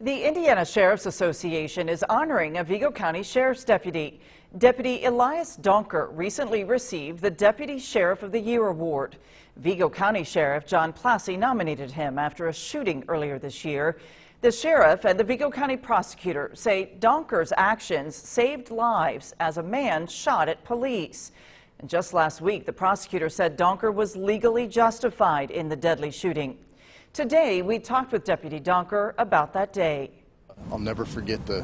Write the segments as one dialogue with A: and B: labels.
A: The Indiana Sheriff's Association is honoring a Vigo County Sheriff's deputy. Deputy Elias Donker recently received the Deputy Sheriff of the Year award. Vigo County Sheriff John Plassey nominated him after a shooting earlier this year. The sheriff and the Vigo County prosecutor say Donker's actions saved lives as a man shot at police. And just last week, the prosecutor said Donker was legally justified in the deadly shooting. Today, we talked with Deputy Donker about that day.
B: I'll never forget the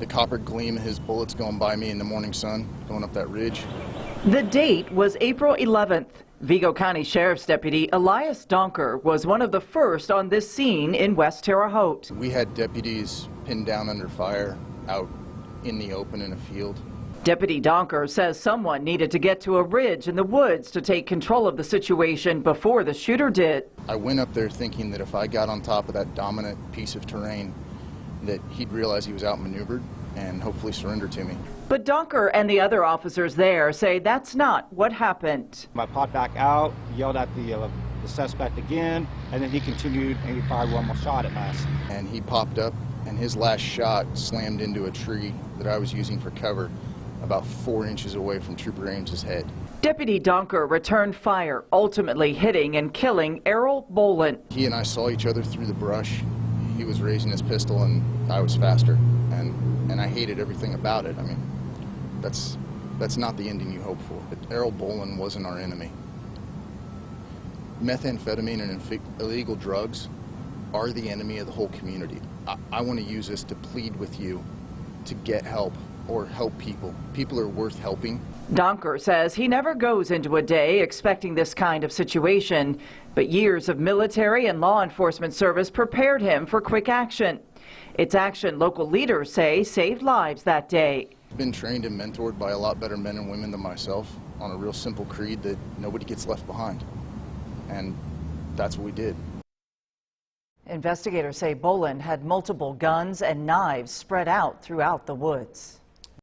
B: copper gleam of his bullets going by me in the morning sun, going up that ridge.
A: The date was April 11th. Vigo County Sheriff's Deputy Elias Donker was one of the first on this scene in West Terre Haute.
B: We had deputies pinned down under fire out in the open in a field.
A: Deputy Donker says someone needed to get to a ridge in the woods to take control of the situation before the shooter did.
B: I went up there thinking that if I got on top of that dominant piece of terrain, that he'd realize he was outmaneuvered and hopefully surrender to me.
A: But Donker and the other officers there say that's not what happened.
C: I popped back out, yelled at the suspect again, and then he continued and he fired one more shot at us.
B: And he popped up and his last shot slammed into a tree that I was using for cover, about 4 inches away from Trooper Ames's head.
A: Deputy Donker returned fire, ultimately hitting and killing Errol Bolin.
B: He and I saw each other through the brush. He was raising his pistol and I was faster, and I hated everything about it. I mean, that's not the ending you hope for. But Errol Bolin wasn't our enemy. Methamphetamine and illegal drugs are the enemy of the whole community. I want to use this to plead with you to get help or help people. People are worth helping.
A: Donker says he never goes into a day expecting this kind of situation, but years of military and law enforcement service prepared him for quick action. It's action local leaders say saved lives that day.
B: I've been trained and mentored by a lot better men and women than myself on a real simple creed that nobody gets left behind. And that's what we did.
A: Investigators say Bolin had multiple guns and knives spread out throughout the woods.